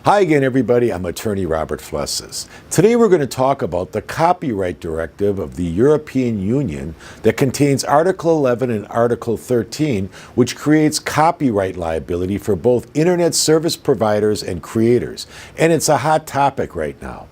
Hi again, everybody. I'm Attorney Robert Flessas. Today we're going to talk about the Copyright Directive of the European Union that contains Article 11 and Article 13, which creates copyright liability for both internet service providers and creators. And it's a hot topic right now.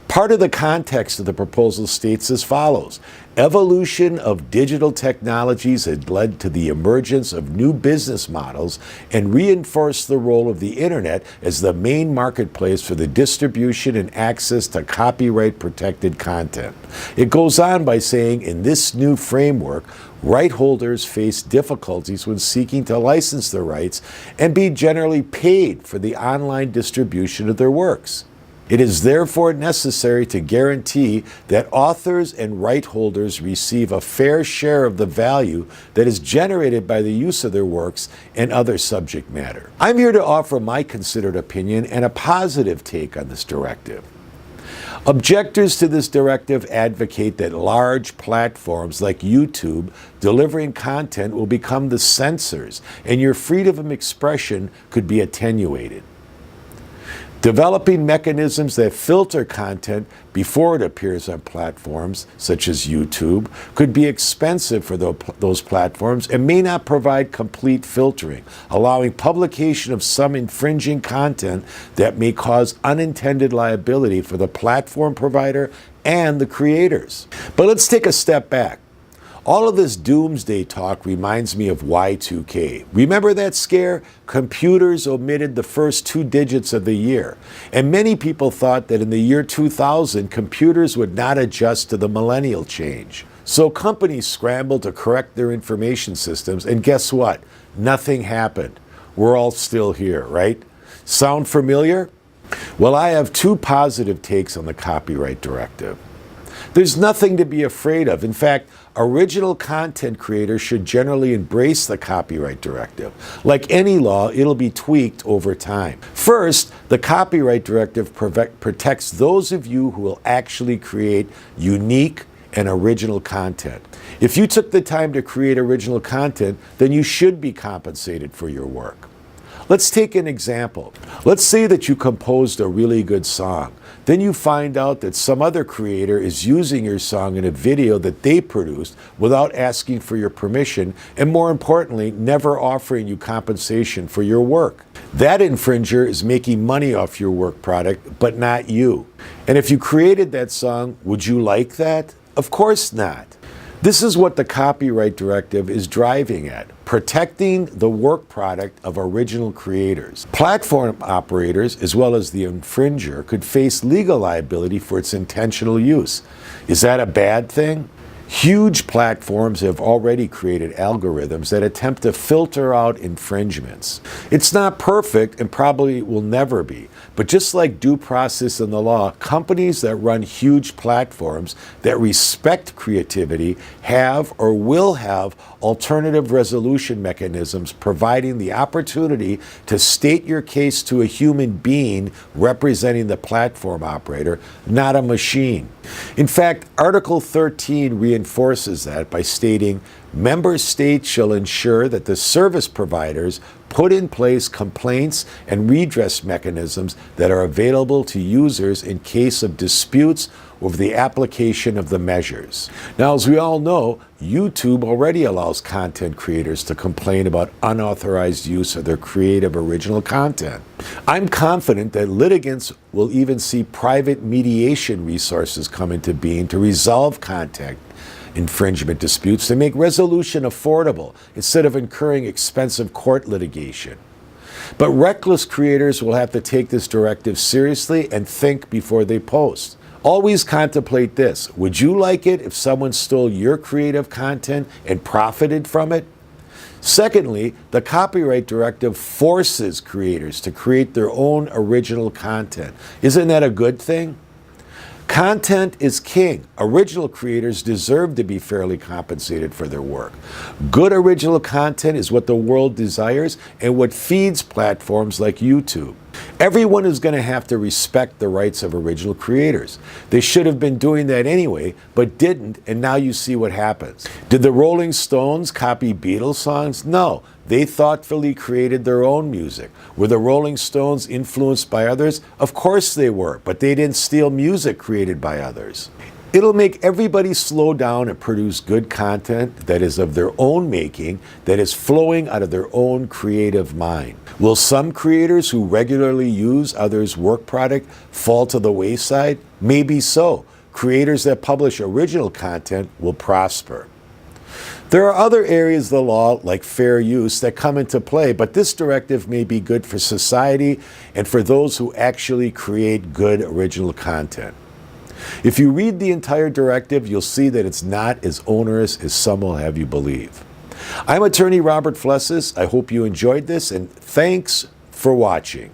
Part of the context of the proposal states as follows. Evolution of digital technologies had led to the emergence of new business models and reinforced the role of the internet as the main marketplace for the distribution and access to copyright-protected content. It goes on by saying, in this new framework, right holders face difficulties when seeking to license their rights and be generally paid for the online distribution of their works. It is therefore necessary to guarantee that authors and right holders receive a fair share of the value that is generated by the use of their works and other subject matter. I'm here to offer my considered opinion and a positive take on this directive. Objectors to this directive advocate that large platforms like YouTube delivering content will become the censors, and your freedom of expression could be attenuated. Developing mechanisms that filter content before it appears on platforms such as YouTube could be expensive for those platforms and may not provide complete filtering, allowing publication of some infringing content that may cause unintended liability for the platform provider and the creators. But let's take a step back. All of this doomsday talk reminds me of Y2K. Remember that scare? Computers omitted the first 2 digits of the year. And many people thought that in the year 2000, computers would not adjust to the millennial change. So companies scrambled to correct their information systems, and guess what? Nothing happened. We're all still here, right? Sound familiar? Well, I have 2 positive takes on the Copyright Directive. There's nothing to be afraid of. In fact, original content creators should generally embrace the Copyright Directive. Like any law, it'll be tweaked over time. First, the Copyright Directive protects those of you who will actually create unique and original content. If you took the time to create original content, then you should be compensated for your work. Let's take an example. Let's say that you composed a really good song. Then you find out that some other creator is using your song in a video that they produced without asking for your permission, and more importantly, never offering you compensation for your work. That infringer is making money off your work product, but not you. And if you created that song, would you like that? Of course not. This is what the Copyright Directive is driving at, protecting the work product of original creators. Platform operators, as well as the infringer, could face legal liability for its intentional use. Is that a bad thing? Huge platforms have already created algorithms that attempt to filter out infringements. It's not perfect and probably will never be, but just like due process in the law, companies that run huge platforms that respect creativity have or will have alternative resolution mechanisms providing the opportunity to state your case to a human being representing the platform operator, not a machine. In fact, Article 13 reinforces that by stating, member states shall ensure that the service providers put in place complaints and redress mechanisms that are available to users in case of disputes over the application of the measures. Now, as we all know, YouTube already allows content creators to complain about unauthorized use of their creative original content. I'm confident that litigants will even see private mediation resources come into being to resolve content infringement disputes to make resolution affordable instead of incurring expensive court litigation. But reckless creators will have to take this directive seriously and think before they post. Always contemplate this. Would you like it if someone stole your creative content and profited from it? Secondly, the Copyright Directive forces creators to create their own original content. Isn't that a good thing? Content is king. Original creators deserve to be fairly compensated for their work. Good original content is what the world desires and what feeds platforms like YouTube. Everyone is going to have to respect the rights of original creators. They should have been doing that anyway, but didn't, and now you see what happens. Did the Rolling Stones copy Beatles songs? No. They thoughtfully created their own music. Were the Rolling Stones influenced by others? Of course they were, but they didn't steal music created by others. It'll make everybody slow down and produce good content that is of their own making, that is flowing out of their own creative mind. Will some creators who regularly use others' work product fall to the wayside? Maybe so. Creators that publish original content will prosper. There are other areas of the law, like fair use, that come into play, but this directive may be good for society and for those who actually create good original content. If you read the entire directive, you'll see that it's not as onerous as some will have you believe. I'm Attorney Robert Flessas. I hope you enjoyed this, and thanks for watching.